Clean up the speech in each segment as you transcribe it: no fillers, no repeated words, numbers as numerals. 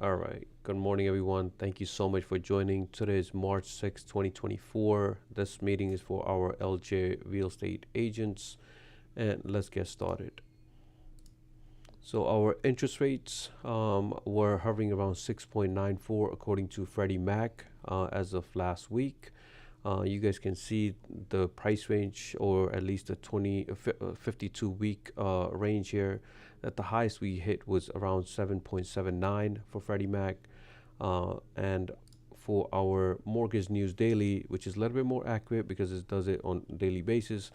All right. Good morning, everyone. Thank you so much for joining. Today is March 6, 2024. This meeting is for our LJ real estate agents. And let's get started. So, our interest rates were hovering around 6.94 according to Freddie Mac as of last week. You guys can see the price range, or at least the 52 week range here. That the highest we hit was around 7.79 for Freddie Mac. And for our Mortgage News Daily, which is a little bit more accurate because it does it on a daily basis,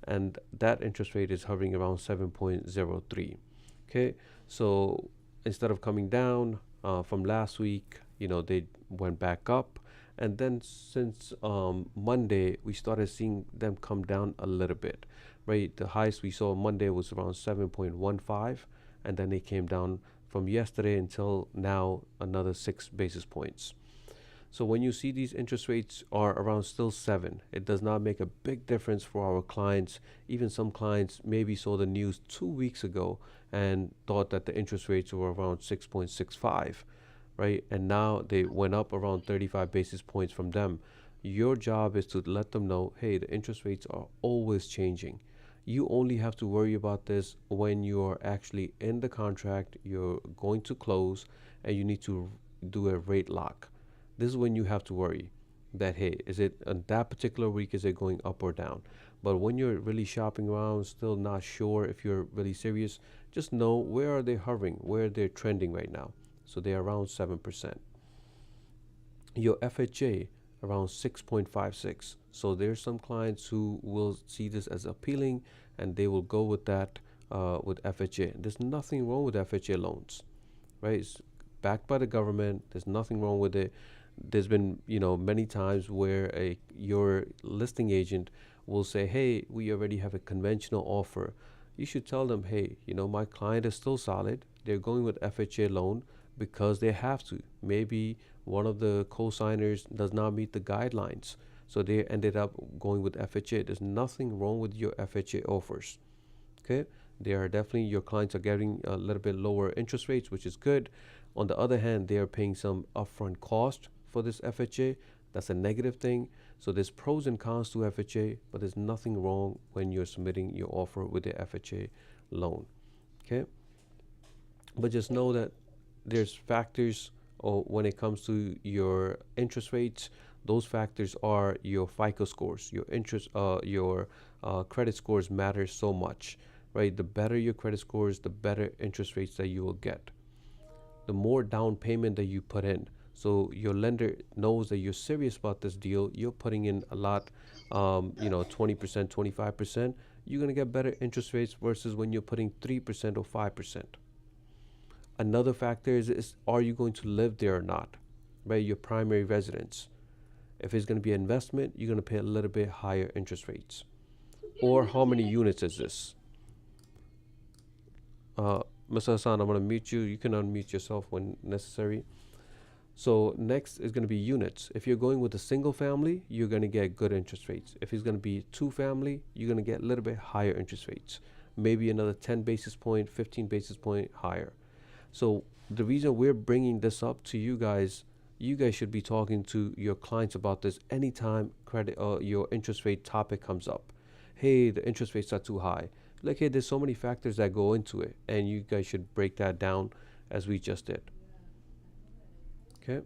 and that interest rate is hovering around 7.03. Okay, so instead of coming down from last week, they went back up. And then since Monday, we started seeing them come down a little bit, right? The highest we saw Monday was around 7.15, and then they came down from yesterday until now another 6 basis points. So when you see these interest rates are around still 7, it does not make a big difference for our clients. Even some clients maybe saw the news 2 weeks ago and thought that the interest rates were around 6.65, right? And now they went up around 35 basis points from them. Your job is to let them know, hey, the interest rates are always changing. You only have to worry about this when you're actually in the contract, you're going to close, and you need to do a rate lock. This is when you have to worry that, hey, is it on that particular week, is it going up or down? But when you're really shopping around, still not sure if you're really serious, just know where are they hovering, where they're trending right now. So they're around 7%. Your FHA around 6.56. So there's some clients who will see this as appealing and they will go with that with FHA. There's nothing wrong with FHA loans, right? It's backed by the government. There's nothing wrong with it. There's been, many times where your listing agent will say, hey, we already have a conventional offer. You should tell them, hey, my client is still solid. They're going with FHA loan because they have to. Maybe one of the co-signers does not meet the guidelines, so they ended up going with FHA. There's nothing wrong with your FHA offers. Okay, they are definitely, your clients are getting a little bit lower interest rates, which is good. On the other hand, they are paying some upfront cost for this FHA. That's a negative thing. So there's pros and cons to FHA, but there's nothing wrong when you're submitting your offer with the FHA loan. Okay, but just know that there's factors when it comes to your interest rates. Those factors are your FICO scores, your credit scores matter so much, right? The better your credit scores, the better interest rates that you will get. The more down payment that you put in, so your lender knows that you're serious about this deal. You're putting in a lot, 20%, 25%. You're gonna get better interest rates versus when you're putting 3% or 5%. Another factor is are you going to live there or not, right? Your primary residence. If it's going to be an investment, you're going to pay a little bit higher interest rates. Or how many units is this? Mr. Hassan, I'm going to mute you. You can unmute yourself when necessary. So next is going to be units. If you're going with a single family, you're going to get good interest rates. If it's going to be two family, you're going to get a little bit higher interest rates. Maybe another 10 basis point, 15 basis point higher. So the reason we're bringing this up to you guys should be talking to your clients about this anytime your interest rate topic comes up. Hey, the interest rates are too high. Like, hey, there's so many factors that go into it, and you guys should break that down as we just did. Okay.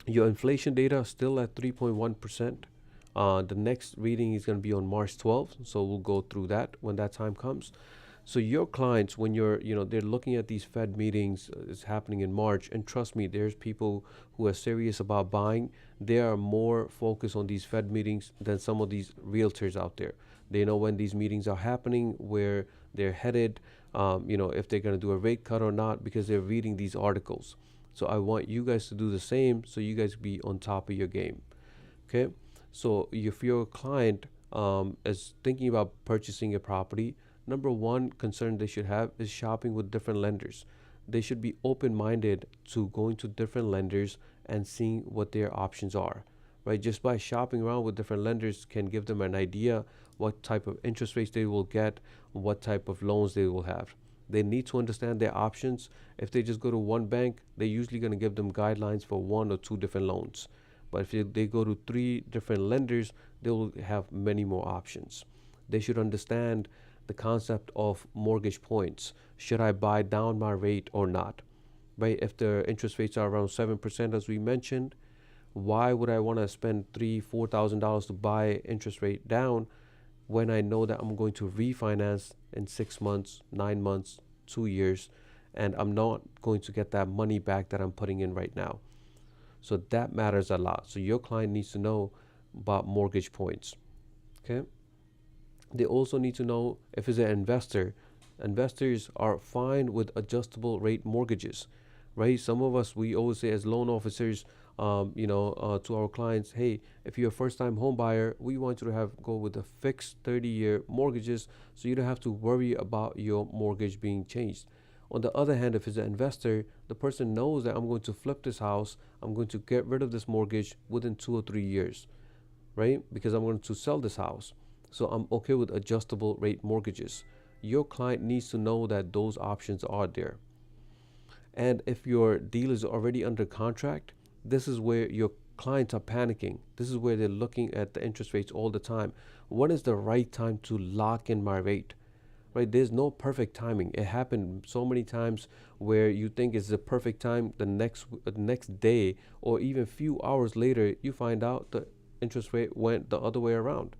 Your inflation data still at 3.1%. The next reading is going to be on March 12th, so we'll go through that when that time comes. So your clients, when they're looking at these Fed meetings, it's happening in March, and trust me, there's people who are serious about buying. They are more focused on these Fed meetings than some of these realtors out there. They know when these meetings are happening, where they're headed, if they're going to do a rate cut or not, because they're reading these articles. So I want you guys to do the same, so you guys be on top of your game. Okay, so if your client is thinking about purchasing a property, number one concern they should have is shopping with different lenders. They should be open-minded to going to different lenders and seeing what their options are, right? Just by shopping around with different lenders can give them an idea what type of interest rates they will get, what type of loans they will have. They need to understand their options. If they just go to one bank, they're usually going to give them guidelines for one or two different loans. But if they go to three different lenders, they will have many more options. They should understand the concept of mortgage points. Should I buy down my rate or not? Right? If the interest rates are around 7%, as we mentioned, why would I want to spend $3,000-$4,000 to buy interest rate down when I know that I'm going to refinance in 6 months, 9 months, 2 years, and I'm not going to get that money back that I'm putting in right now? So that matters a lot. So your client needs to know about mortgage points. Okay. They also need to know if it's an investor. Investors are fine with adjustable rate mortgages, right? Some of us, we always say as loan officers, to our clients, hey, if you're a first-time home buyer, we want you to go with a fixed 30-year mortgages, so you don't have to worry about your mortgage being changed. On the other hand, if it's an investor, the person knows that I'm going to flip this house, I'm going to get rid of this mortgage within 2 or 3 years, right? Because I'm going to sell this house. So I'm okay with adjustable rate mortgages. Your client needs to know that those options are there. And if your deal is already under contract, this is where your clients are panicking. This is where they're looking at the interest rates all the time. When is the right time to lock in my rate? Right? There's no perfect timing. It happened so many times where you think it's the perfect time. The next day or even few hours later, you find out the interest rate went the other way around.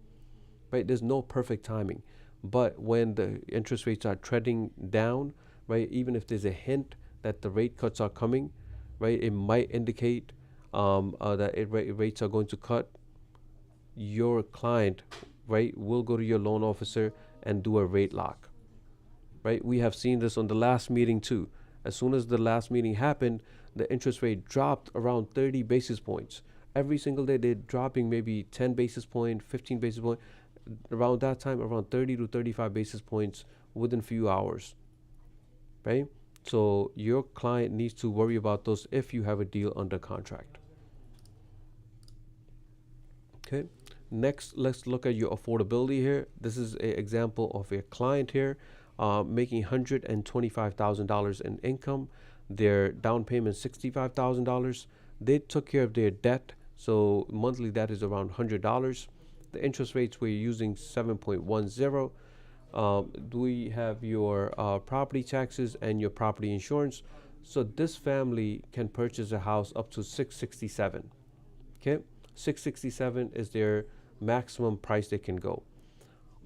Right? There's no perfect timing. But when the interest rates are trending down, right, even if there's a hint that the rate cuts are coming, right, it might indicate rates are going to cut. Your client, right, will go to your loan officer and do a rate lock. Right? We have seen this on the last meeting too. As soon as the last meeting happened, the interest rate dropped around 30 basis points. Every single day they're dropping maybe 10 basis point, 15 basis point. Around that time, around 30 to 35 basis points within few hours. Right? So your client needs to worry about those if you have a deal under contract. Okay. Next, let's look at your affordability here. This is an example of a client here making $125,000 in income. Their down payment $65,000. They took care of their debt, so monthly debt is around $100. The interest rates we're using 7.10. We have your property taxes and your property insurance. So this family can purchase a house up to 667. Okay, 667 is their maximum price they can go.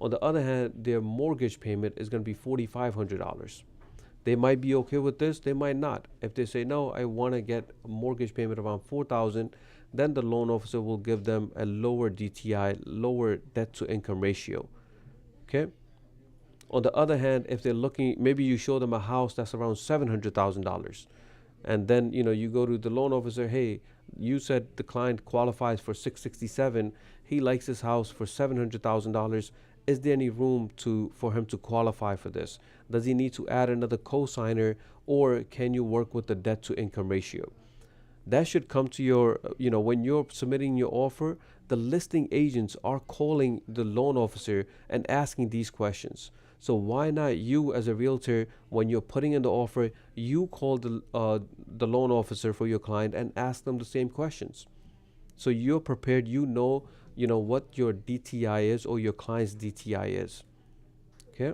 On the other hand, their mortgage payment is going to be $4,500. They might be okay with this, they might not. If they say no, I want to get a mortgage payment around 4,000, then the loan officer will give them a lower DTI, lower debt to income ratio. Okay. On the other hand, if they're looking, maybe you show them a house that's around $700,000, and then you go to the loan officer, hey, you said the client qualifies for 667. He likes his house for $700,000. Is there any room for him to qualify for this? Does he need to add another co-signer, or can you work with the debt to income ratio? That should come to your, when you're submitting your offer, the listing agents are calling the loan officer and asking these questions. So why not you as a realtor, when you're putting in the offer, you call the loan officer for your client and ask them the same questions. So you're prepared, what your DTI is or your client's DTI is. Okay.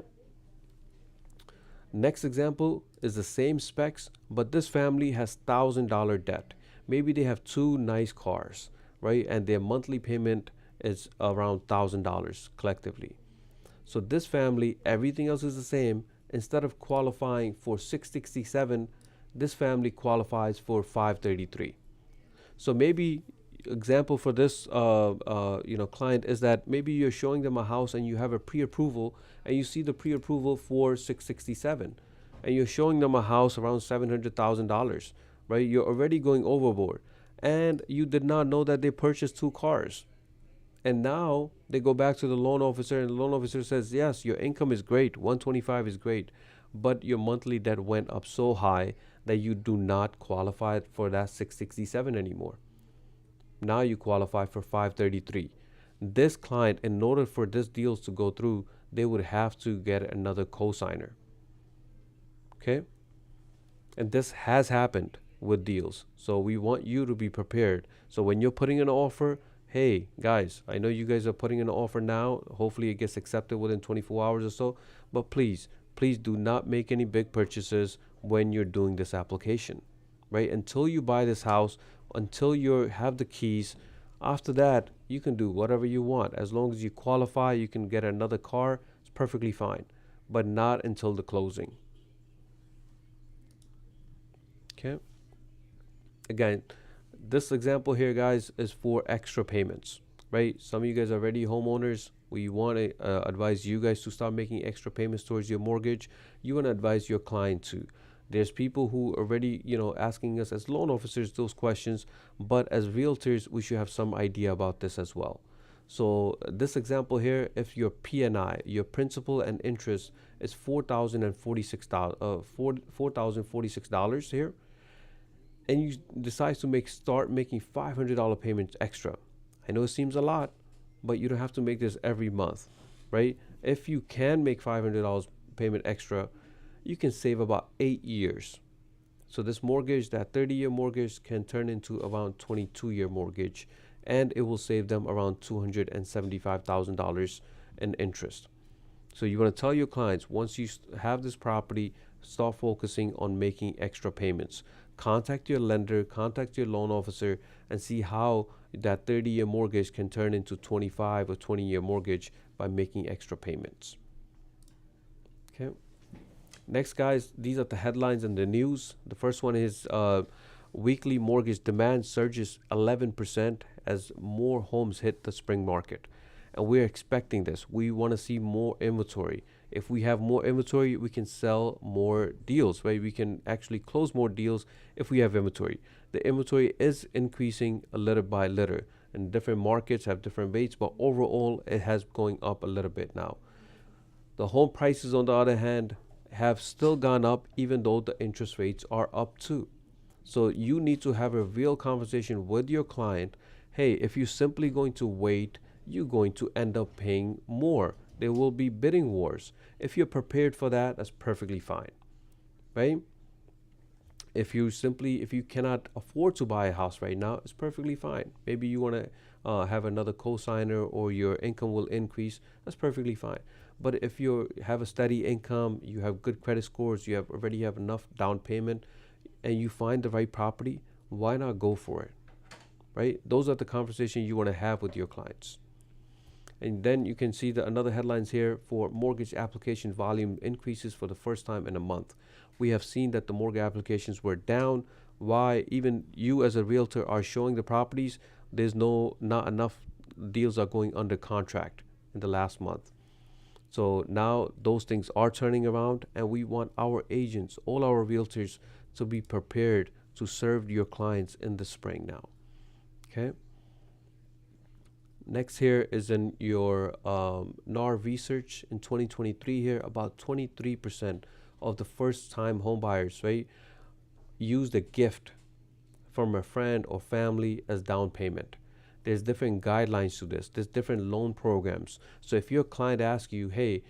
Next example is the same specs, but this family has $1,000 debt. Maybe they have two nice cars, right? And their monthly payment is around $1,000 collectively. So this family, everything else is the same. Instead of qualifying for 667, this family qualifies for 533. So maybe example for this client is that maybe you're showing them a house and you have a pre-approval, and you see the pre-approval for 667, and you're showing them a house around $700,000, right? You're already going overboard, and you did not know that they purchased two cars. And now they go back to the loan officer, and the loan officer says, yes, your income is great, 125 is great, but your monthly debt went up so high that you do not qualify for that 667 anymore. Now you qualify for 533. This client, in order for this deal to go through, they would have to get another co-signer. Okay. And this has happened with deals. So we want you to be prepared. So when you're putting an offer, hey guys, I know you guys are putting an offer now. Hopefully it gets accepted within 24 hours or so. But please do not make any big purchases when you're doing this application, right? Until you buy this house, until you have the keys. After that, you can do whatever you want. As long as you qualify, you can get another car. It's perfectly fine, but not until the closing. Okay. Again, this example here, guys, is for extra payments, right? Some of you guys are already homeowners. We want to advise you guys to start making extra payments towards your mortgage. You want to advise your client to. There's people who already, asking us as loan officers those questions, but as realtors, we should have some idea about this as well. So this example here, if your PNI, your principal and interest is $4,046 here, and you decide to start making $500 payments extra. I know it seems a lot, but you don't have to make this every month, right? If you can make $500 payment extra, you can save about 8 years. So this mortgage, that 30-year mortgage, can turn into around 22-year mortgage, and it will save them around $275,000 in interest. So you want to tell your clients, once you have this property, start focusing on making extra payments. Contact your lender, contact your loan officer, and see how that 30-year mortgage can turn into 25 or 20-year mortgage by making extra payments. Okay. Next, guys, these are the headlines in the news. The first one is weekly mortgage demand surges 11% as more homes hit the spring market. And we're expecting this. We want to see more inventory. If we have more inventory, we can sell more deals, right? We can actually close more deals if we have inventory. The inventory is increasing a little by little, and different markets have different rates, but overall, it has going up a little bit now. The home prices, on the other hand, have still gone up, even though the interest rates are up too. So you need to have a real conversation with your client. Hey, if you're simply going to wait, you're going to end up paying more. There will be bidding wars. If you're prepared for that, that's perfectly fine, right? If you cannot afford to buy a house right now, it's perfectly fine. Maybe you want to have another co-signer, or your income will increase. That's perfectly fine. But if you have a steady income, you have good credit scores, you already have enough down payment, and you find the right property, why not go for it, right? Those are the conversations you want to have with your clients. And then you can see another headlines here for mortgage application volume increases for the first time in a month. We have seen that the mortgage applications were down. Why? Even you as a realtor are showing the properties. There's not enough deals are going under contract in the last month. So now those things are turning around, and we want our agents, all our realtors, to be prepared to serve your clients in the spring now. Okay. Next here is in your NAR research in 2023 here, about 23% of the first-time home buyers, right, used a gift from a friend or family as down payment. There's different guidelines to this. There's different loan programs. So if your client asks you, hey,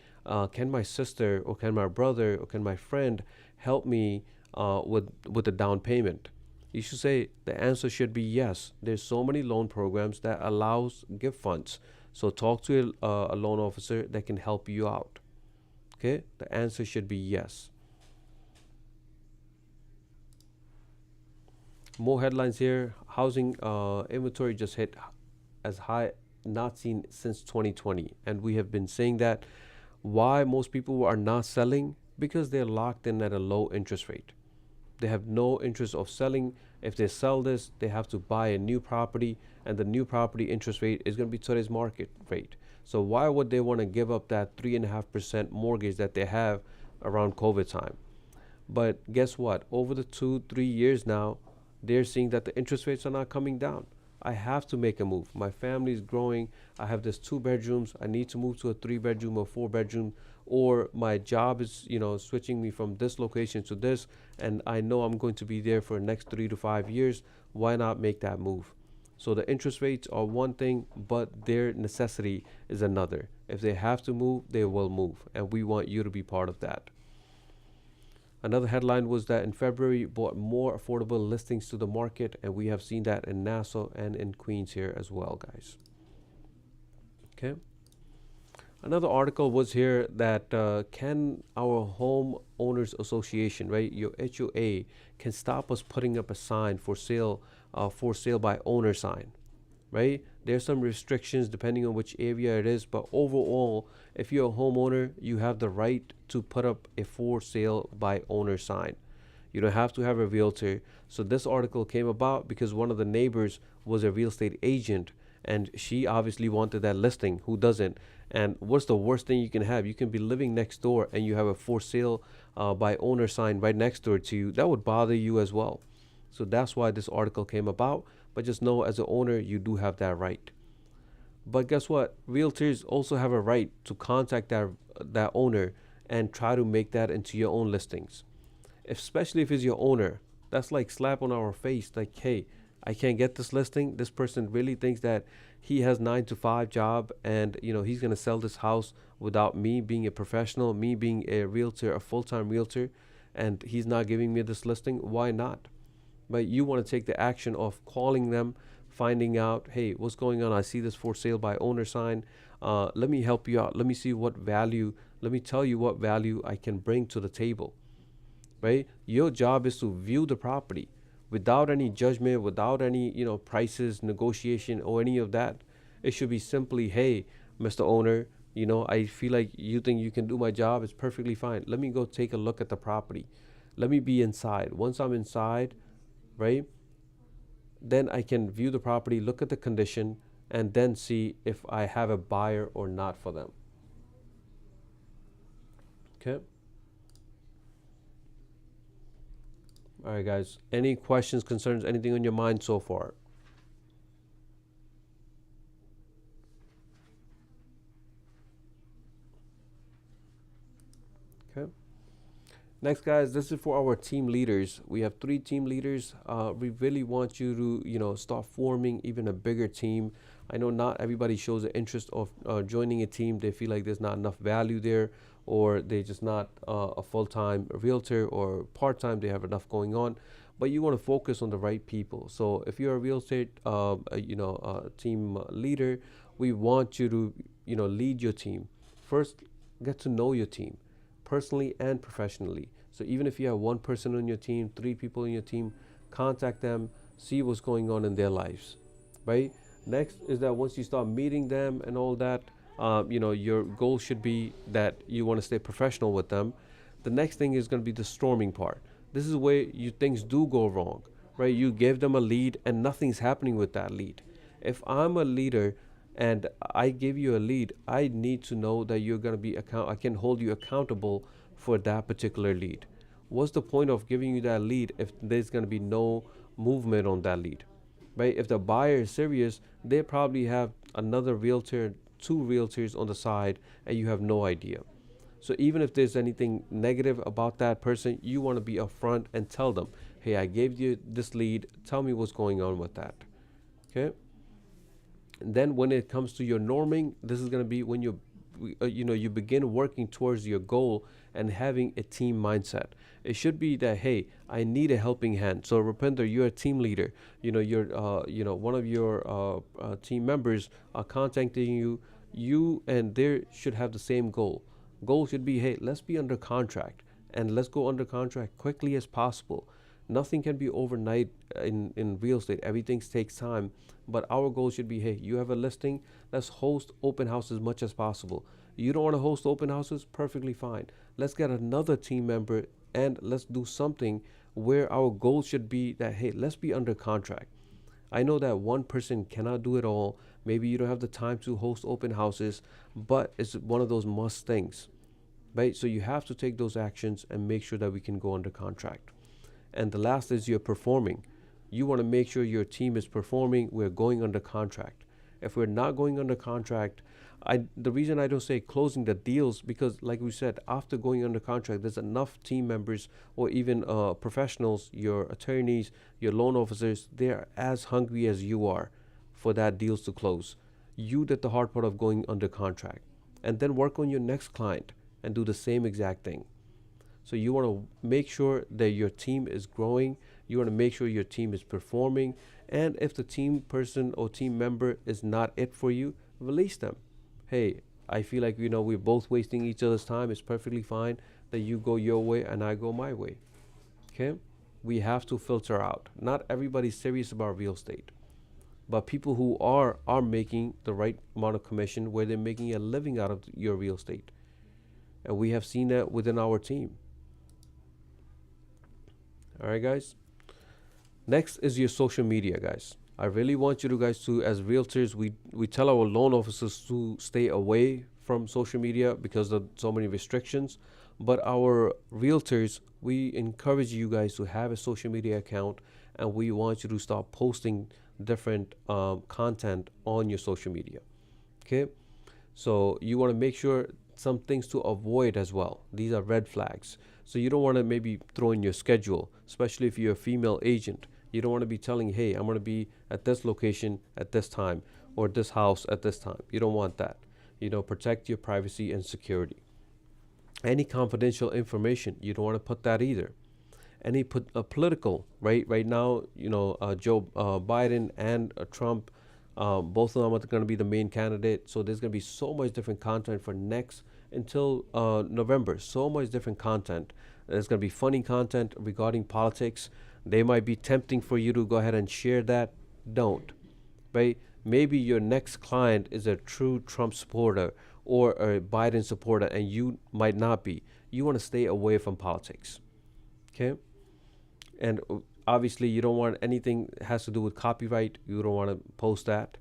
can my sister or can my brother or can my friend help me with the down payment? You should say the answer should be yes. There's so many loan programs that allows gift funds. So talk to a loan officer that can help you out. Okay, the answer should be yes. More headlines here. Housing inventory just hit as high not seen since 2020, and we have been saying that. Why most people are not selling? Because they're locked in at a low interest rate. They have no interest of selling. If they sell this, they have to buy a new property, and the new property interest rate is going to be today's market rate. So why would they want to give up that 3.5% mortgage that they have around COVID time? But guess what? Over the 2-3 years now, they're seeing that the interest rates are not coming down. I have to make a move. My family is growing. I have this 2 bedrooms. I need to move to a 3 bedroom or 4 bedroom, or my job is, switching me from this location to this, and I know I'm going to be there for the next 3 to 5 years. Why not make that move? So the interest rates are one thing, but their necessity is another. If they have to move, they will move, and we want you to be part of that. Another headline was that in February brought more affordable listings to the market, and we have seen that in Nassau and in Queens here as well, guys. Okay. Another article was here that can our homeowners association, right, your HOA, can stop us putting up a sign for sale by owner sign, right? There's some restrictions depending on which area it is, but overall, if you're a homeowner, you have the right to put up a for sale by owner sign. You don't have to have a realtor. So this article came about because one of the neighbors was a real estate agent, and she obviously wanted that listing. Who doesn't? And what's the worst thing you can have? You can be living next door and you have a for sale by owner sign right next door to you. That would bother you as well. So that's why this article came about. But just know, as an owner, you do have that right. But guess what? Realtors also have a right to contact that owner and try to make that into your own listings. Especially if it's your owner. That's like slap on our face. Like, hey, I can't get this listing. This person really thinks that he has 9 to 5 job, and he's gonna sell this house without me being a professional, me being a realtor, a full-time realtor, and he's not giving me this listing. Why not? But you want to take the action of calling them, finding out, hey, what's going on? I see this for sale by owner sign. Let me help you out. Let me see what value. Let me tell you what value I can bring to the table. Right? Your job is to view the property without any judgment, without any prices, negotiation, or any of that. It should be simply, hey, Mr. Owner, I feel like you think you can do my job. It's perfectly fine. Let me go take a look at the property. Let me be inside. Once I'm inside, right, then I can view the property, look at the condition, and then see if I have a buyer or not for them. Okay. All right, guys. Any questions, concerns, anything on your mind so far? Okay. Next, guys, this is for our team leaders. We have 3 team leaders. We really want you to, start forming even a bigger team. I know not everybody shows the interest of joining a team. They feel like there's not enough value there, or they're just not a full-time realtor, or part-time. They have enough going on, but you want to focus on the right people. So if you're a real estate, team leader, we want you to, lead your team. First, get to know your team personally and professionally. So even if you have 1 person on your team, 3 people on your team, contact them, see what's going on in their lives, right? Next is that once you start meeting them and all that, your goal should be that you want to stay professional with them. The next thing is going to be the storming part. This is where things do go wrong, right? You give them a lead and nothing's happening with that lead. If I'm a leader and I give you a lead, I need to know that you're going to be I can hold you accountable for that particular lead. What's the point of giving you that lead if there's going to be no movement on that lead, right? If the buyer is serious, they probably have another realtor, 2 realtors on the side, and you have no idea. So even if there's anything negative about that person, you want to be upfront and tell them, hey, I gave you this lead. Tell me what's going on with that. Okay. And then when it comes to your norming, this is going to be when you begin working towards your goal and having a team mindset. It should be that, hey, I need a helping hand. So Rupinder, you're a team leader. You're one of your team members are contacting you. You and they should have the same goal. Goal should be, hey, let's be under contract, and let's go under contract quickly as possible. Nothing can be overnight in real estate. Everything takes time. But our goal should be, hey, you have a listing, let's host open house as much as possible. You don't want to host open houses? Perfectly fine. Let's get another team member and let's do something where our goal should be that, hey, let's be under contract. I know that one person cannot do it all. Maybe you don't have the time to host open houses, but it's one of those must things, right? So you have to take those actions and make sure that we can go under contract. And the last is you're performing. You want to make sure your team is performing. We're going under contract. If we're not going under contract, the reason I don't say closing the deals, because like we said, after going under contract, there's enough team members or even professionals, your attorneys, your loan officers, they're as hungry as you are for that deals to close. You did the hard part of going under contract, and then work on your next client and do the same exact thing. So you want to make sure that your team is growing. You want to make sure your team is performing. And if the team person or team member is not it for you, release them. Hey, I feel like, we're both wasting each other's time. It's perfectly fine that you go your way and I go my way. Okay? We have to filter out. Not everybody's serious about real estate, but people who are making the right amount of commission where they're making a living out of your real estate. And we have seen that within our team. All right, guys. Next is your social media, guys. I really want you to guys to, as realtors, we tell our loan officers to stay away from social media because of so many restrictions. But our realtors, we encourage you guys to have a social media account, and we want you to start posting different content on your social media. Okay, so you want to make sure some things to avoid as well. These are red flags. So you don't want to maybe throw in your schedule, especially if you're a female agent. You don't want to be telling, hey, I'm going to be at this location at this time or this house at this time. You don't want that. Protect your privacy and security. Any confidential information, you don't want to put that either. Any political, right now, Joe Biden and Trump, both of them are going to be the main candidate. So there's going to be so much different content for next until November. So much different content. There's going to be funny content regarding politics. They might be tempting for you to go ahead and share that. Don't, right? Maybe your next client is a true Trump supporter or a Biden supporter, and you might not be. You want to stay away from politics, okay? And obviously, you don't want anything that has to do with copyright. You don't want to post that.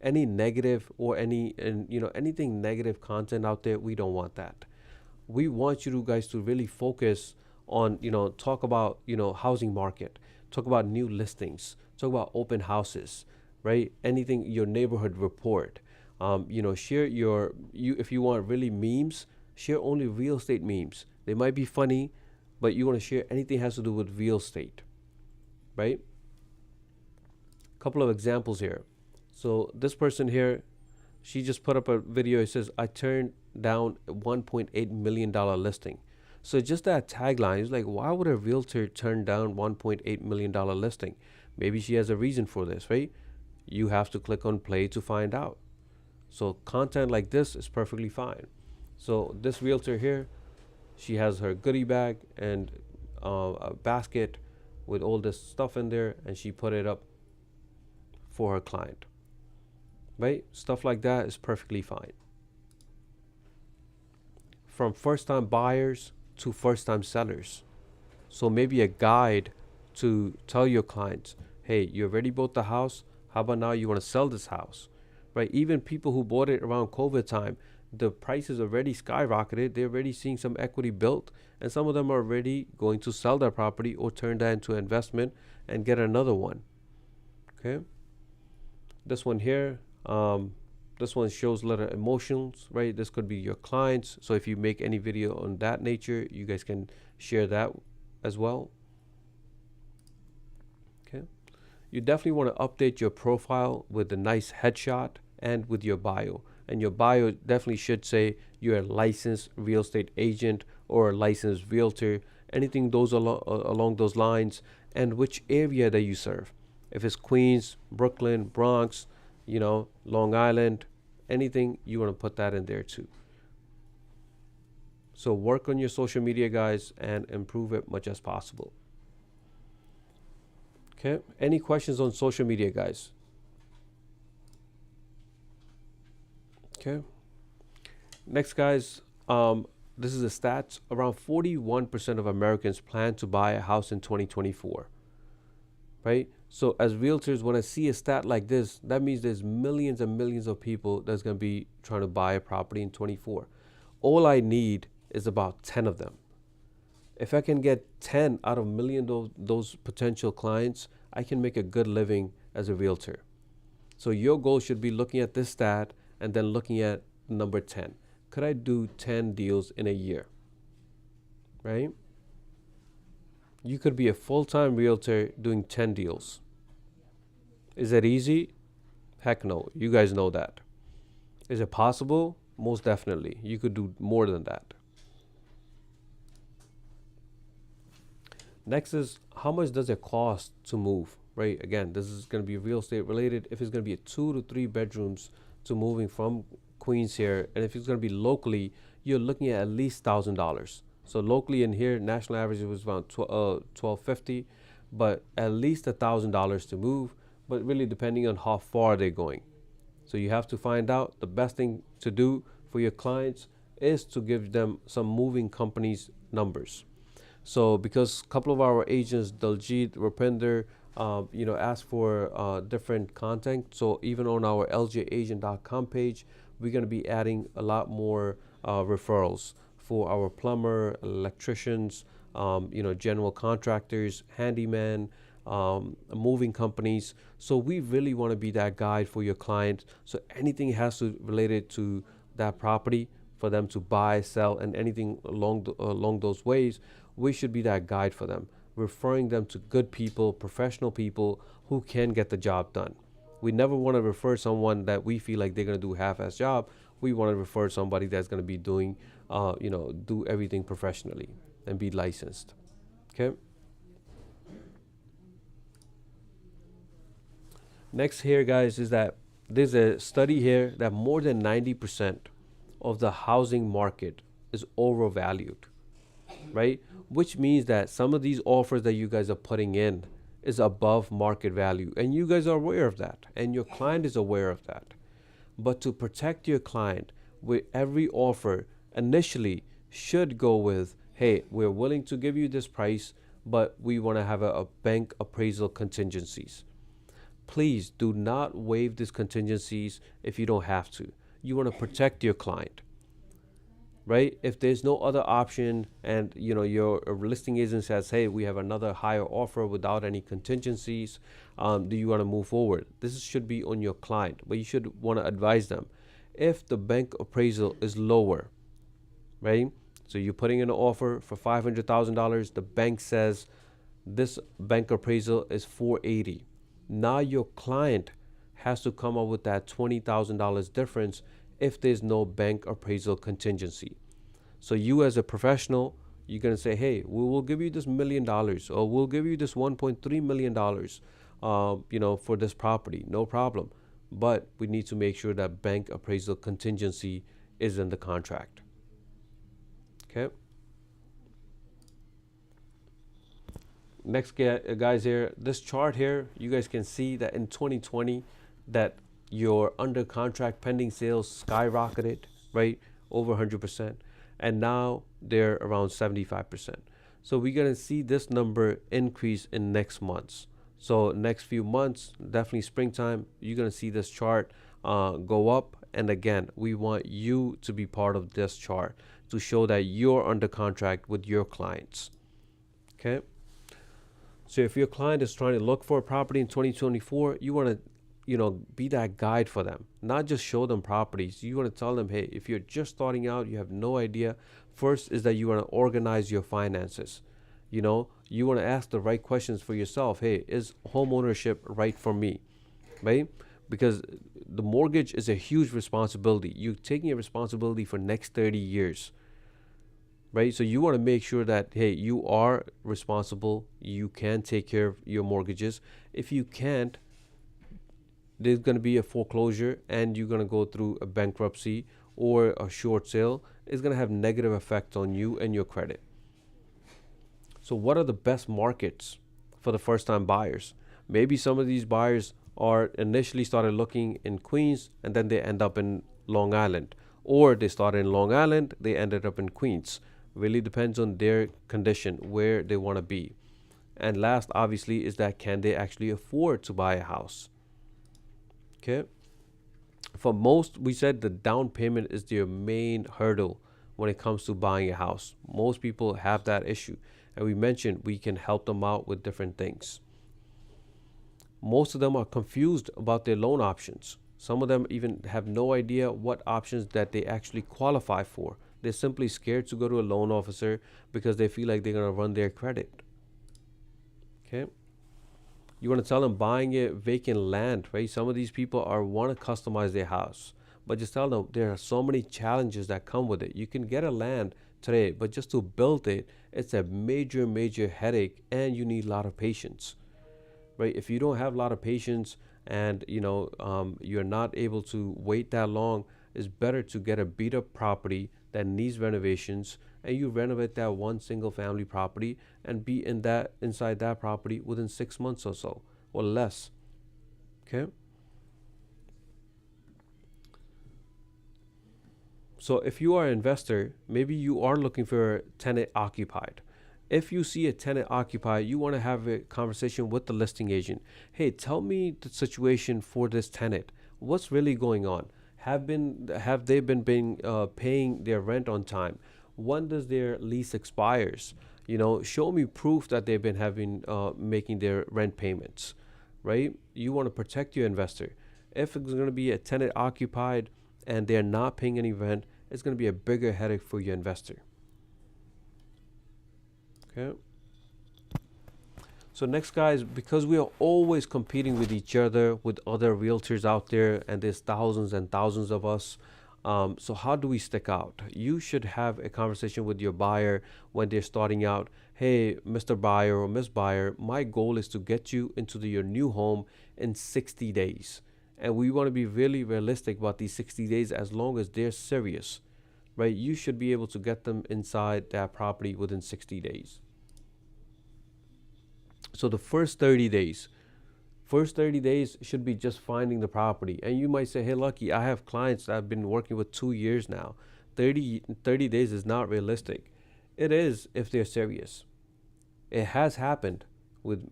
Any negative or anything negative content out there, we don't want that. We want you guys to really focus on, talk about, housing market, talk about new listings, talk about open houses, right? Anything, your neighborhood report, share if you want really memes, share only real estate memes. They might be funny, but you want to share anything that has to do with real estate, right? Couple of examples here. So this person here, she just put up a video. It says, I turned down a $1.8 million listing. So just that tagline is like, why would a realtor turn down $1.8 million listing? Maybe she has a reason for this, right? You have to click on play to find out. So content like this is perfectly fine. So this realtor here, she has her goodie bag and a basket with all this stuff in there, and she put it up for her client, right? Stuff like that is perfectly fine. From first-time buyers to first-time sellers. So maybe a guide to tell your clients, hey, you already bought the house. How about now you want to sell this house, right? Even people who bought it around COVID time, the prices already skyrocketed. They're already seeing some equity built, and some of them are already going to sell their property or turn that into investment and get another one. Okay. This one here, this one shows a lot of emotions, right? This could be your clients. So if you make any video on that nature, you guys can share that as well. Okay. You definitely want to update your profile with a nice headshot and with your bio. And your bio definitely should say you're a licensed real estate agent or a licensed realtor, anything along those lines, and which area that you serve. If it's Queens, Brooklyn, Bronx, Long Island, anything, you want to put that in there too. So work on your social media, guys, and improve it much as possible. Okay. Any questions on social media, guys? Okay. Next, guys, this is the stats. Around 41% of Americans plan to buy a house in 2024. Right? So as realtors, when I see a stat like this, that means there's millions and millions of people that's going to be trying to buy a property in 24. All I need is about 10 of them. If I can get 10 out of a million of those potential clients, I can make a good living as a realtor. So your goal should be looking at this stat and then looking at number 10. Could I do 10 deals in a year? Right? You could be a full-time realtor doing 10 deals. Is that easy? Heck no. You guys know that. Is it possible? Most definitely. You could do more than that. Next is how much does it cost to move, right? Again, this is going to be real estate related. If it's going to be a 2 to 3 bedrooms to moving from Queens here, and if it's going to be locally, you're looking at least $1,000. So locally in here, national average was around 1250, but at least $1,000 to move. But really depending on how far they're going. So you have to find out the best thing to do for your clients is to give them some moving companies numbers. So because a couple of our agents, Daljit, Rupinder, ask for different content. So even on our ljagent.com page, we're going to be adding a lot more referrals for our plumber, electricians, general contractors, handyman, moving companies. So we really want to be that guide for your client. So anything has to related to that property for them to buy, sell, and anything along those ways, we should be that guide for them, referring them to good people, professional people who can get the job done. We never want to refer someone that we feel like they're going to do half-ass job. We want to refer somebody that's going to be doing, do everything professionally and be licensed. Okay. Next here, guys, is that there's a study here that more than 90% of the housing market is overvalued, right? Which means that some of these offers that you guys are putting in is above market value. And you guys are aware of that. And your client is aware of that. But to protect your client, with every offer initially should go with, hey, we're willing to give you this price, but we want to have a bank appraisal contingencies. Please do not waive these contingencies if you don't have to. You want to protect your client, right? If there's no other option and your listing agent says, hey, we have another higher offer without any contingencies, do you want to move forward? This should be on your client, but you should want to advise them. If the bank appraisal is lower, right? So you're putting in an offer for $500,000. The bank says this bank appraisal is 480. Now your client has to come up with that $20,000 difference if there's no bank appraisal contingency. So you as a professional, you're going to say, hey, we will give you this $1 million, or we'll give you this $1.3 million, for this property. No problem. But we need to make sure that bank appraisal contingency is in the contract. Okay. Next, guys, here, this chart here, you guys can see that in 2020 that your under contract pending sales skyrocketed, right? Over 100%. And now they're around 75%. So we're going to see this number increase in next months. So next few months, definitely springtime, you're going to see this chart go up. And again, we want you to be part of this chart to show that you're under contract with your clients. Okay. So if your client is trying to look for a property in 2024, you want to, be that guide for them, not just show them properties. You want to tell them, hey, if you're just starting out, you have no idea. First is that you want to organize your finances. You want to ask the right questions for yourself. Hey, is home ownership right for me? Right? Because the mortgage is a huge responsibility. You're taking a responsibility for next 30 years. Right? So you want to make sure that, hey, you are responsible. You can take care of your mortgages. If you can't, there's going to be a foreclosure and you're going to go through a bankruptcy or a short sale. It's going to have negative effect on you and your credit. So what are the best markets for the first time buyers? Maybe some of these buyers are initially started looking in Queens and then they end up in Long Island, or they started in Long Island, they ended up in Queens. Really depends on their condition, where they want to be. And last, obviously, is that can they actually afford to buy a house? Okay. For most, we said the down payment is their main hurdle when it comes to buying a house. Most people have that issue. And we mentioned we can help them out with different things. Most of them are confused about their loan options. Some of them even have no idea what options that they actually qualify for. They're simply scared to go to a loan officer because they feel like they're going to run their credit. Okay. You want to tell them buying a vacant land, right? Some of these people want to customize their house, but just tell them there are so many challenges that come with it. You can get a land today, but just to build it, it's a major headache, and you need a lot of patience, right? If you don't have a lot of patience, and you're not able to wait that long, it's better to get a beat up property that needs renovations, and you renovate that one single family property and be inside that property within 6 months or so, or less. Okay. So if you are an investor, maybe you are looking for tenant occupied. If you see a tenant occupied, you want to have a conversation with the listing agent. Hey, tell me the situation for this tenant. What's really going on? Have they been paying their rent on time? When does their lease expires? Show me proof that they've been having making their rent payments, right? You want to protect your investor. If it's going to be a tenant occupied and they're not paying any rent, it's going to be a bigger headache for your investor. Okay. So next, guys, because we are always competing with each other, with other realtors out there, and there's thousands and thousands of us. So how do we stick out? You should have a conversation with your buyer when they're starting out. Hey, Mr. Buyer or Miss Buyer, my goal is to get you into your new home in 60 days. And we want to be really realistic about these 60 days as long as they're serious, right? You should be able to get them inside that property within 60 days. So the first 30 days should be just finding the property. And you might say, hey, Lucky, I have clients that I've been working with 2 years now. 30 days is not realistic. It is if they're serious. It has happened with,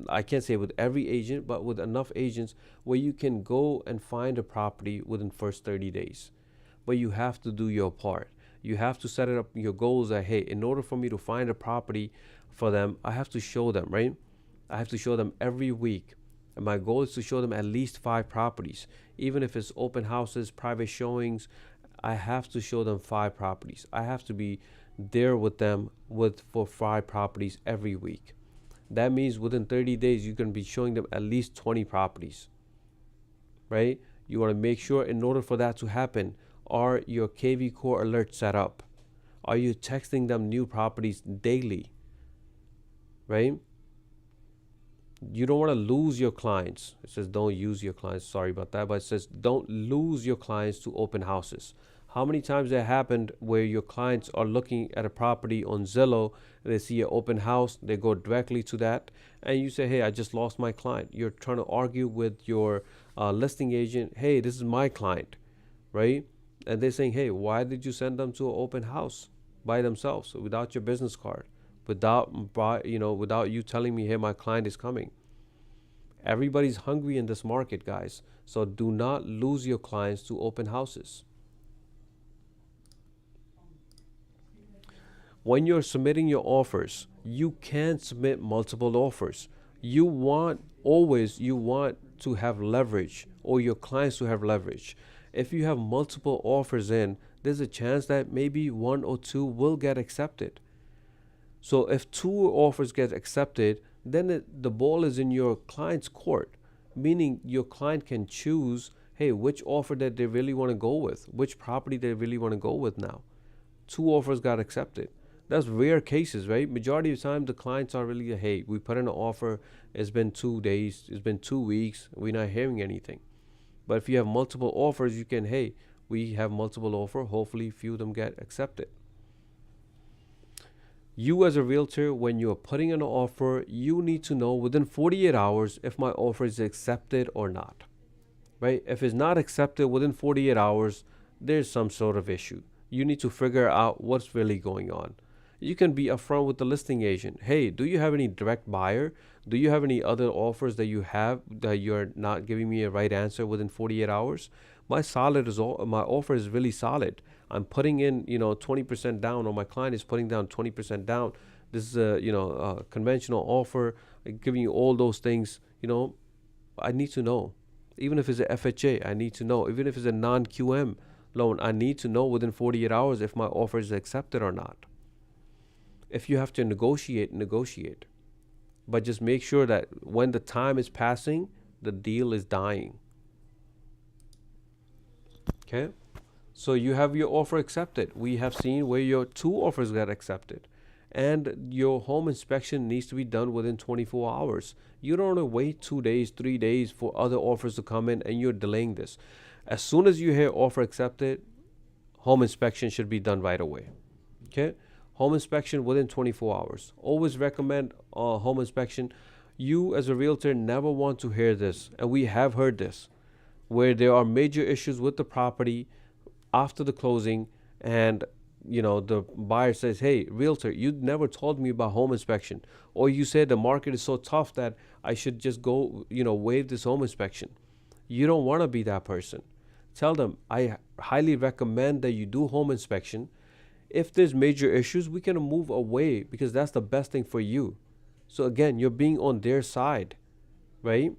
I can't say with every agent, but with enough agents where you can go and find a property within first 30 days. But you have to do your part. You have to set it up your goals that, hey, in order for me to find a property for them, I have to show them, right? I have to show them every week. And my goal is to show them at least 5 properties. Even if it's open houses, private showings, I have to show them 5 properties. I have to be there with them for 5 properties every week. That means within 30 days, you're going to be showing them at least 20 properties, right? You want to make sure, in order for that to happen, are your KV Core alerts set up? Are you texting them new properties daily, right? You don't want to lose your clients. It says don't use your clients. Sorry about that. But it says don't lose your clients to open houses. How many times that happened where your clients are looking at a property on Zillow, and they see an open house, they go directly to that, and you say, hey, I just lost my client. You're trying to argue with your listing agent, hey, this is my client, right? And they're saying, hey, why did you send them to an open house by themselves without your business card, without you telling me, hey, my client is coming? Everybody's hungry in this market, guys. So do not lose your clients to open houses. When you're submitting your offers, you can submit multiple offers. You want to have leverage, or your clients to have leverage. If you have multiple offers in, there's a chance that maybe 1 or 2 will get accepted. So if 2 offers get accepted, then the ball is in your client's court, meaning your client can choose, hey, which offer that they really want to go with, which property they really want to go with now. 2 offers got accepted. That's rare cases, right? Majority of the time, the clients are really, hey, we put in an offer, it's been 2 days, it's been 2 weeks, we're not hearing anything. But if you have multiple offers, you can, hey, we have multiple offer, hopefully few of them get accepted. You as a realtor, when you're putting in an offer, you need to know within 48 hours if my offer is accepted or not, right? If it's not accepted within 48 hours, there's some sort of issue. You need to figure out what's really going on. You can be upfront with the listing agent. Hey, do you have any direct buyer? Do you have any other offers that you have that you're not giving me a right answer within 48 hours? My offer is really solid. I'm putting in, 20% down, or my client is putting down 20% down. This is a conventional offer, giving you all those things. I need to know. Even if it's a FHA, I need to know. Even if it's a non-QM loan, I need to know within 48 hours if my offer is accepted or not. If you have to negotiate. But just make sure that when the time is passing, the deal is dying. Okay? So you have your offer accepted. We have seen where your two offers got accepted. And your home inspection needs to be done within 24 hours. You don't want to wait 2 days, 3 days for other offers to come in and you're delaying this. As soon as you hear offer accepted, home inspection should be done right away. Okay? Home inspection within 24 hours. Always recommend home inspection. You, as a realtor, never want to hear this, and we have heard this, where there are major issues with the property after the closing, and the buyer says, hey, realtor, you never told me about home inspection, or you said the market is so tough that I should just go waive this home inspection. You don't want to be that person. Tell them, I highly recommend that you do home inspection. If there's major issues, we can move away because that's the best thing for you. So again, you're being on their side, right?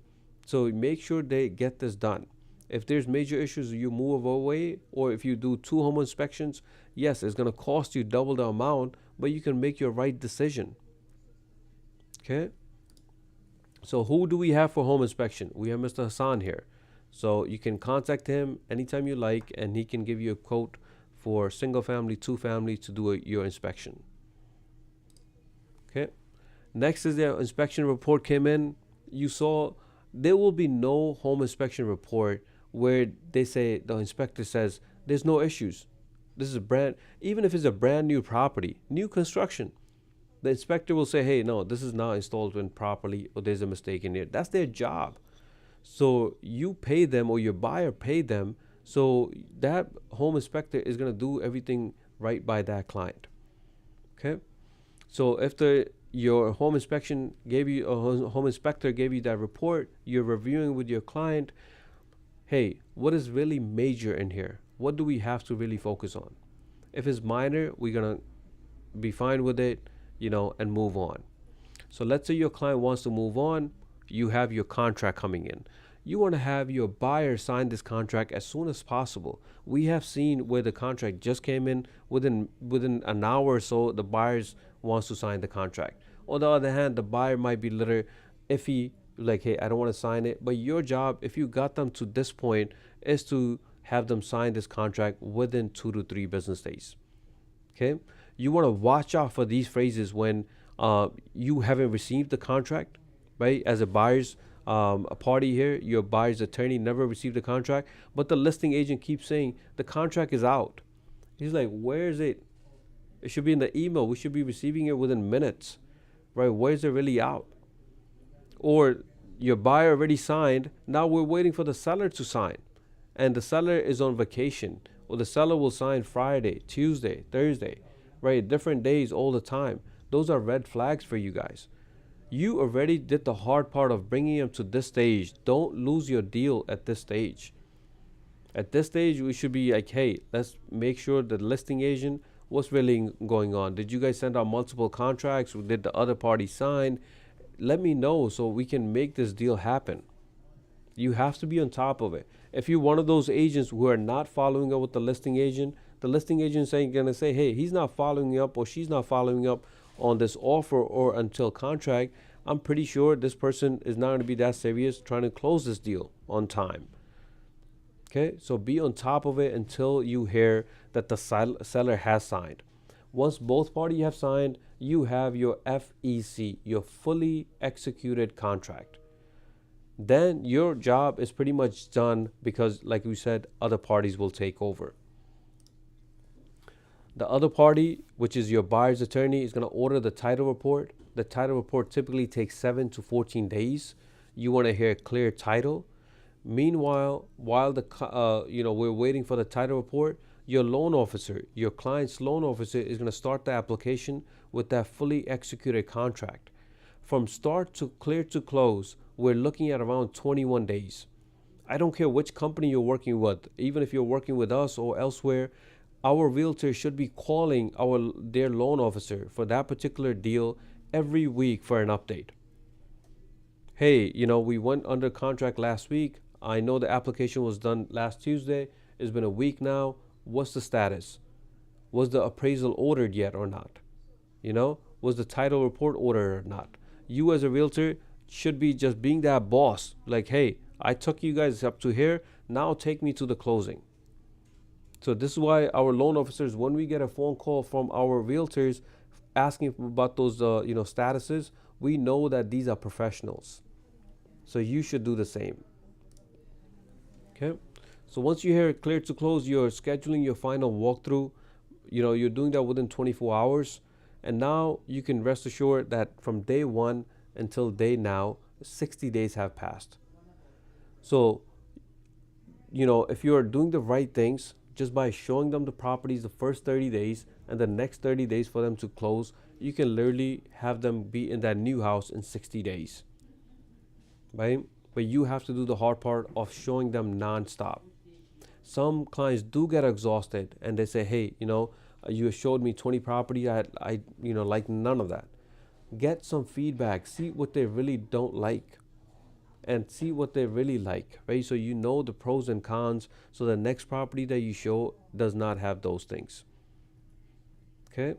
So make sure they get this done. If there's major issues, you move away, or if you do 2 home inspections, yes, it's going to cost you double the amount, but you can make your right decision. Okay? So who do we have for home inspection? We have Mr. Hassan here. So you can contact him anytime you like, and he can give you a quote for single family, 2 family to do your inspection. Okay? Next is the inspection report came in. You saw there will be no home inspection report where they say, the inspector says there's no issues. This is even if it's a brand new property, new construction, the inspector will say, hey, no, this is not installed in properly, or there's a mistake in here. That's their job. So you pay them, or your buyer paid them, so that home inspector is going to do everything right by that client. Okay? So if your home inspection gave you, a home inspector gave you that report, you're reviewing with your client, hey, what is really major in here? What do we have to really focus on? If it's minor, we're going to be fine with it, and move on. So let's say your client wants to move on. You have your contract coming in. You want to have your buyer sign this contract as soon as possible. We have seen where the contract just came in within an hour or so, the buyers wants to sign the contract. On the other hand, the buyer might be a little iffy, like, hey, I don't want to sign it. But your job, if you got them to this point, is to have them sign this contract within 2 to 3 business days. Okay? You want to watch out for these phrases when you haven't received the contract, right? As a buyer's a party here, your buyer's attorney never received the contract, but the listing agent keeps saying the contract is out. He's like, where is it? It should be in the email. We should be receiving it within minutes, right? Where is it really out? Or your buyer already signed. Now we're waiting for the seller to sign, and the seller is on vacation. Or the seller will sign Friday, Tuesday, Thursday, right? Different days all the time. Those are red flags for you guys. You already did the hard part of bringing them to this stage. Don't lose your deal at this stage. At this stage, we should be like, hey, let's make sure the listing agent, what's really going on? Did you guys send out multiple contracts? Did the other party sign? Let me know so we can make this deal happen. You have to be on top of it. If you're one of those agents who are not following up with the listing agent is going to say, hey, he's not following up, or she's not following up on this offer or until contract. I'm pretty sure this person is not going to be that serious trying to close this deal on time. Okay, so be on top of it until you hear that the seller has signed. Once both parties have signed, you have your FEC, your fully executed contract. Then your job is pretty much done, because like we said, other parties will take over. The other party, which is your buyer's attorney, is going to order the title report. The title report typically takes 7 to 14 days. You want to hear clear title. Meanwhile, while we're waiting for the title report, your loan officer, your client's loan officer, is going to start the application with that fully executed contract. From start to clear to close, we're looking at around 21 days. I don't care which company you're working with, even if you're working with us or elsewhere, our realtor should be calling their loan officer for that particular deal every week for an update. Hey, we went under contract last week. I know the application was done last Tuesday. It's been a week now. What's the status? Was the appraisal ordered yet or not? Was the title report ordered or not? You as a realtor should be just being that boss. Like, hey, I took you guys up to here. Now take me to the closing. So this is why our loan officers, when we get a phone call from our realtors asking about those, statuses, we know that these are professionals. So you should do the same. Okay. So once you hear clear to close, you're scheduling your final walkthrough. You're doing that within 24 hours. And now you can rest assured that from day one until day now, 60 days have passed. So, if you're doing the right things, just by showing them the properties the first 30 days and the next 30 days for them to close, you can literally have them be in that new house in 60 days, right? But you have to do the hard part of showing them nonstop. Some clients do get exhausted and they say, hey, you showed me 20 properties. I like none of that. Get some feedback, see what they really don't like and see what they really like, right? So you know the pros and cons. So the next property that you show does not have those things. Okay.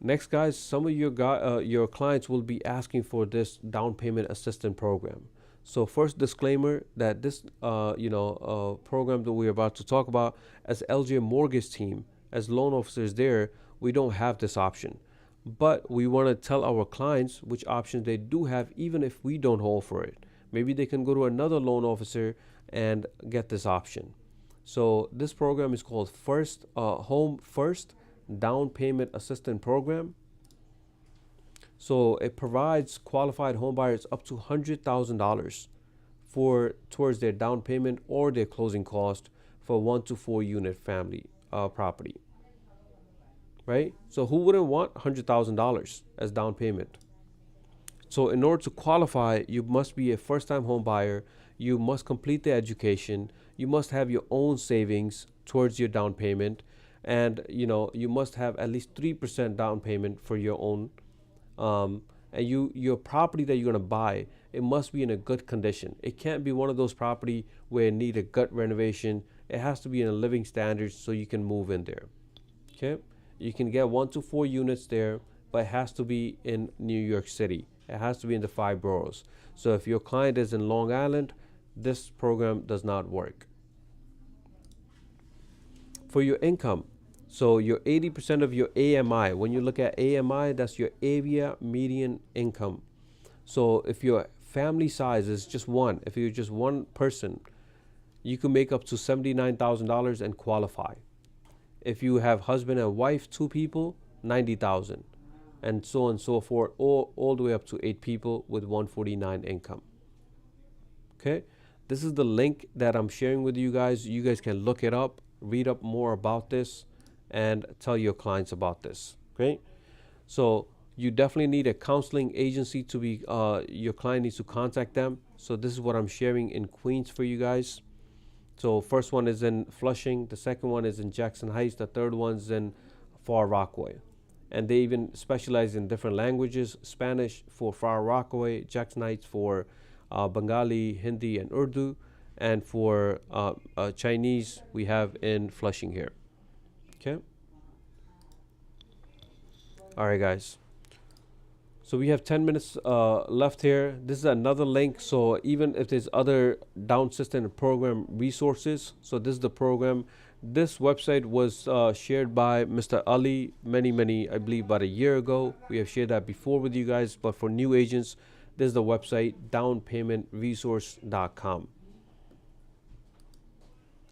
Next, guys, some of your clients will be asking for this down payment assistance program. So first disclaimer that this program that we're about to talk about, as LJ Mortgage team, as loan officers there, we don't have this option. But we want to tell our clients which options they do have, even if we don't hold for it. Maybe they can go to another loan officer and get this option. So this program is called Home First Down Payment Assistance Program. So it provides qualified home buyers up to $100,000 towards their down payment or their closing cost for 1 to 4 unit family property. Right? So who wouldn't want $100,000 as down payment? So in order to qualify, you must be a first-time home buyer. You must complete the education. You must have your own savings towards your down payment, and you must have at least 3% down payment for your own. And your property that you're gonna buy, it must be in a good condition. It can't be one of those property where it need a gut renovation. It has to be in a living standards so you can move in there. Okay. You can get 1 to 4 units there, but it has to be in New York City. It has to be in the 5 boroughs. So if your client is in Long Island, this program does not work. For your income, so your 80% of your AMI, when you look at AMI, that's your area median income. So if your family size is just one, if you're just one person, you can make up to $79,000 and qualify. If you have husband and wife, 2 people, 90,000, and so on and so forth, all the way up to 8 people with 149 income. Okay, this is the link that I'm sharing with you guys. You guys can look it up, read up more about this, and tell your clients about this. Okay, so you definitely need a counseling agency to be. Your client needs to contact them. So this is what I'm sharing in Queens for you guys. So first one is in Flushing, the second one is in Jackson Heights, the third one's in Far Rockaway. And they even specialize in different languages: Spanish for Far Rockaway, Jackson Heights for Bengali, Hindi, and Urdu, and for Chinese we have in Flushing here. Okay. All right, guys. So we have 10 minutes left here. This is another link. So even if there's other down system program resources, so this is the program. This website was shared by Mr. Ali many, I believe about a year ago. We have shared that before with you guys, but for new agents, this is the website, downpaymentresource.com.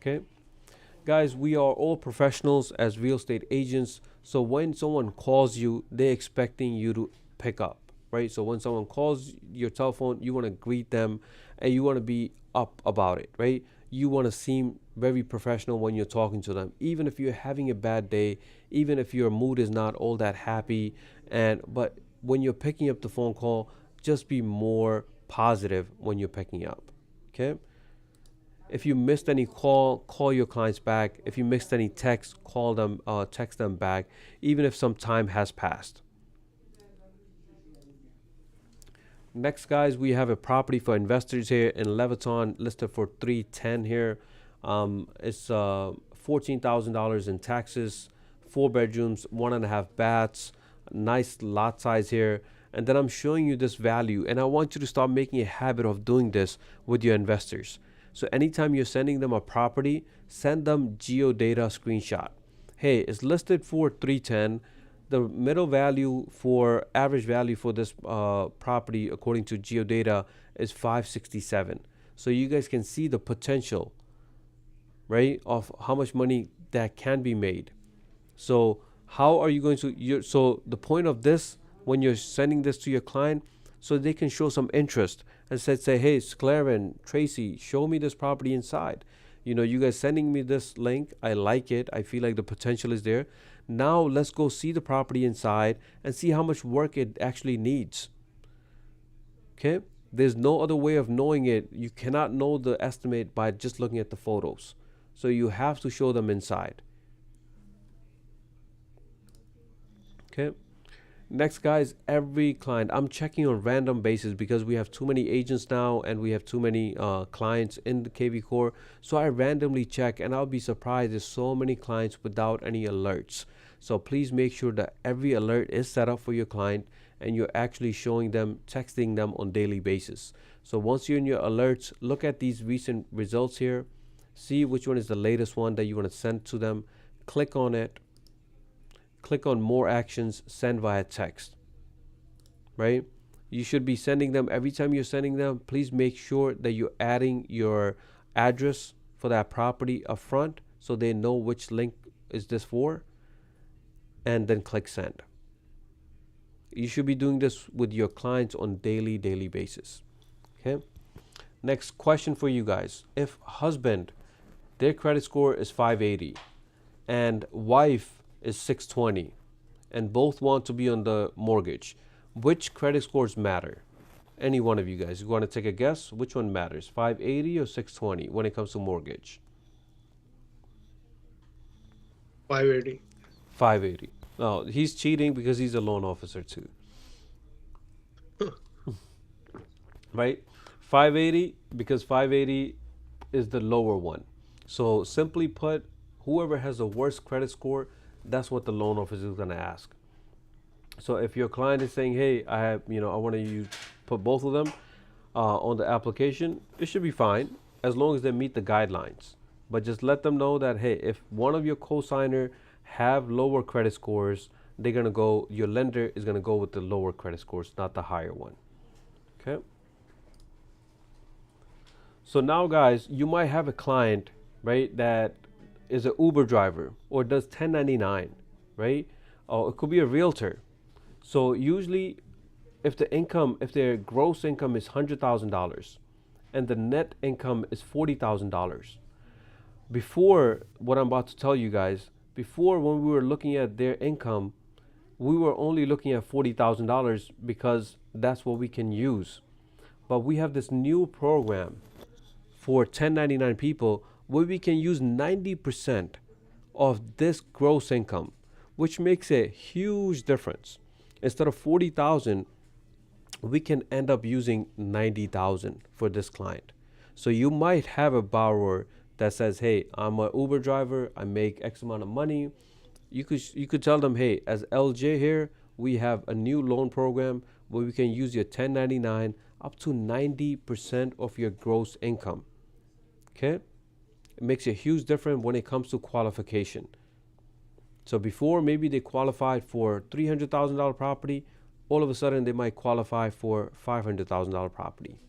Okay. Guys, we are all professionals as real estate agents. So when someone calls you, they're expecting you to pick up, right? So when someone calls your telephone, you want to greet them and you want to be up about it, right? You want to seem very professional when you're talking to them, even if you're having a bad day, even if your mood is not all that happy. But when you're picking up the phone call, just be more positive when you're picking up. Okay. If you missed any call your clients back. If you missed any text, call them, text them back, even if some time has passed. Next, guys, we have a property for investors here in Leviton, listed for $310 here. It's $14,000 in taxes, 4 bedrooms, 1.5 baths, nice lot size here. And then I'm showing you this value, and I want you to start making a habit of doing this with your investors. So anytime you're sending them a property, send them geodata screenshot. Hey, it's listed for 310. The middle value for average value for this property according to geodata is 567. So you guys can see the potential, right, of how much money that can be made. So how are you going to so the point of this, when you're sending this to your client, so they can show some interest and say, hey, Clarence, Tracy, show me this property inside. You guys sending me this link, I like it, I feel like the potential is there. Now let's go see the property inside and see how much work it actually needs. Okay, there's no other way of knowing it. You cannot know the estimate by just looking at the photos, so you have to show them inside. Okay, next, guys, every client, I'm checking on random basis because we have too many agents now and we have too many clients in the KV Core. So I randomly check, and I'll be surprised there's so many clients without any alerts. So please make sure that every alert is set up for your client and you're actually showing them, texting them on daily basis. So once you're in your alerts, look at these recent results here, see which one is the latest one that you want to send to them, click on it, click on more actions, send via text, right? You should be sending them every time you're sending them. Please make sure that you're adding your address for that property up front so they know which link is this for, and then click send. You should be doing this with your clients on daily basis. Okay, next question for you guys. If husband, their credit score is 580 and wife is 620 and both want to be on the mortgage, which credit scores matter? Any one of you guys, you want to take a guess? Which one matters, 580 or 620 when it comes to mortgage? 580. 580. No, he's cheating because he's a loan officer too. Right? 580, because 580 is the lower one. So simply put, whoever has the worst credit score, that's what the loan officer is going to ask. So if your client is saying, hey, I want to put both of them on the application, it should be fine as long as they meet the guidelines. But just let them know that, hey, if one of your co-signer have lower credit scores, they're going to go, your lender is going to go with the lower credit scores, not the higher one. Okay. So now, guys, you might have a client, right, that is an Uber driver or does 1099, right? Or it could be a realtor. So usually if their gross income is $100,000 and the net income is $40,000, before, what I'm about to tell you guys, before, when we were looking at their income, we were only looking at $40,000 because that's what we can use. But we have this new program for 1099 people where we can use 90% of this gross income, which makes a huge difference. Instead of 40,000, we can end up using 90,000 for this client. So you might have a borrower that says, hey, I'm an Uber driver, I make X amount of money. You could tell them, hey, as LJ here, we have a new loan program where we can use your 1099 up to 90% of your gross income. Okay? It makes a huge difference when it comes to qualification. So before, maybe they qualified for $300,000 property, all of a sudden they might qualify for $500,000 property.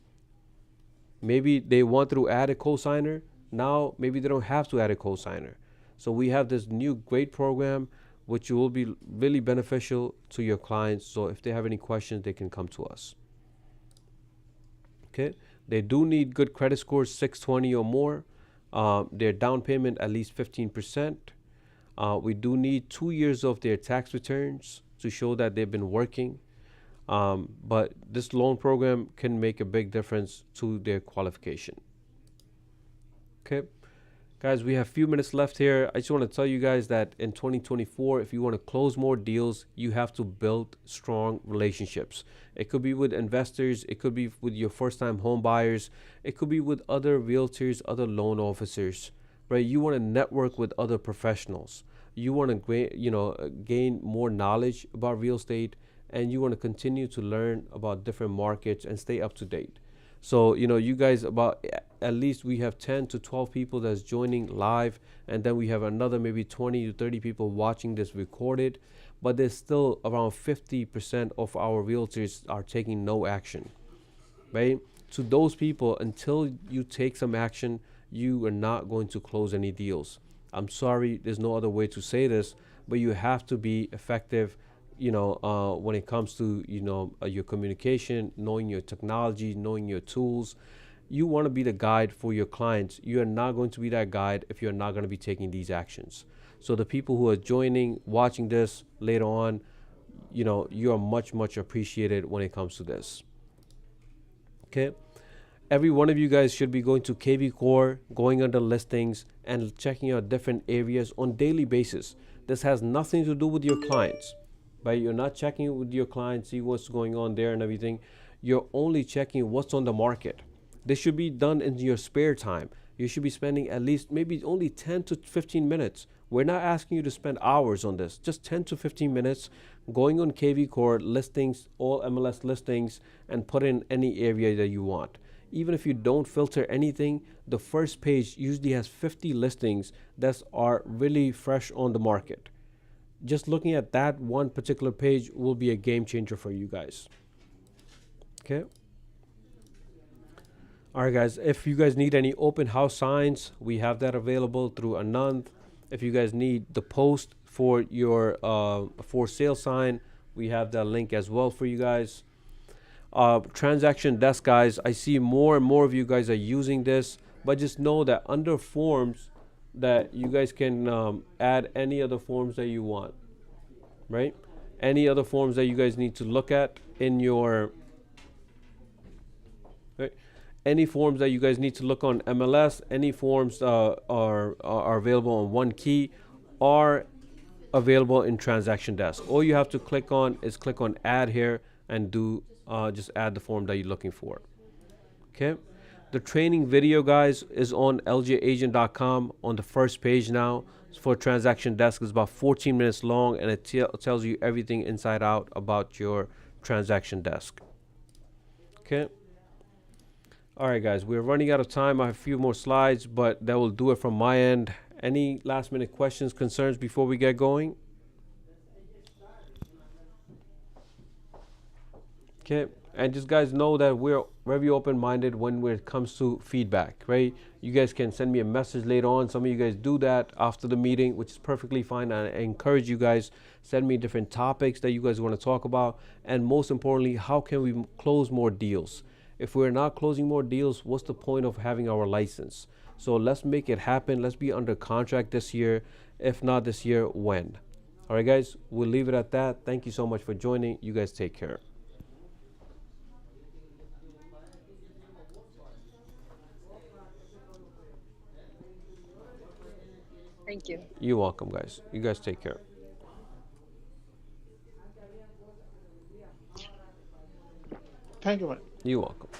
Maybe they wanted to add a cosigner. Now maybe they don't have to add a cosigner. So we have this new great program which will be really beneficial to your clients. So if they have any questions, they can come to us. Okay, they do need good credit scores, 620 or more. Their down payment at least 15%. We do need 2 years of their tax returns to show that they've been working. But this loan program can make a big difference to their qualification. Okay, guys, we have a few minutes left here. I just want to tell you guys that in 2024, if you want to close more deals, you have to build strong relationships. It could be with investors, it could be with your first-time home buyers, it could be with other realtors, other loan officers, right? You want to network with other professionals. You want to gain more knowledge about real estate, and you want to continue to learn about different markets and stay up to date. So, you guys, about at least we have 10 to 12 people that's joining live, and then we have another maybe 20 to 30 people watching this recorded. But there's still around 50% of our realtors are taking no action, right? To those people, until you take some action, you are not going to close any deals. I'm sorry, there's no other way to say this, but you have to be effective, when it comes to, your communication, knowing your technology, knowing your tools. You want to be the guide for your clients. You are not going to be that guide if you're not going to be taking these actions. So the people who are joining, watching this later on, you are much, much appreciated when it comes to this. Okay. Every one of you guys should be going to KV Core, going under listings, and checking out different areas on daily basis. This has nothing to do with your clients, right? You're not checking it with your clients, see what's going on there and everything. You're only checking what's on the market. This should be done in your spare time. You should be spending at least maybe only 10 to 15 minutes. We're not asking you to spend hours on this, just 10 to 15 minutes going on KV Core, listings, all MLS listings, and put in any area that you want. Even if you don't filter anything, the first page usually has 50 listings that are really fresh on the market. Just looking at that one particular page will be a game changer for you guys. Okay. All right, guys. If you guys need any open house signs, we have that available through Anand. If you guys need the post for your for sale sign, we have that link as well for you guys. Transaction desk, guys, I see more and more of you guys are using this, but just know that under forms that you guys can add any other forms that you want, right? Any other forms that you guys need to look at in your, right? Any forms that you guys need to look on MLS, any forms are available on one key, are available in transaction desk. All you have to click on is click on add here and do just add the form that you're looking for. Okay. The training video, guys, is on ljagent.com on the first page now. For transaction desk, it's about 14 minutes long, and it tells you everything inside out about your transaction desk. Okay. All right, guys, we're running out of time. I have a few more slides, but that will do it from my end. Any last minute questions, concerns before we get going? Okay. And just guys know that we're very open-minded when it comes to feedback, right? You guys can send me a message later on. Some of you guys do that after the meeting, which is perfectly fine. I encourage you guys, send me different topics that you guys want to talk about. And most importantly, how can we close more deals? If we're not closing more deals, what's the point of having our license? So let's make it happen. Let's be under contract this year. If not this year, when? All right, guys, we'll leave it at that. Thank you so much for joining. You guys take care. Thank you. You're welcome, guys. You guys take care. Thank you, man. You're welcome.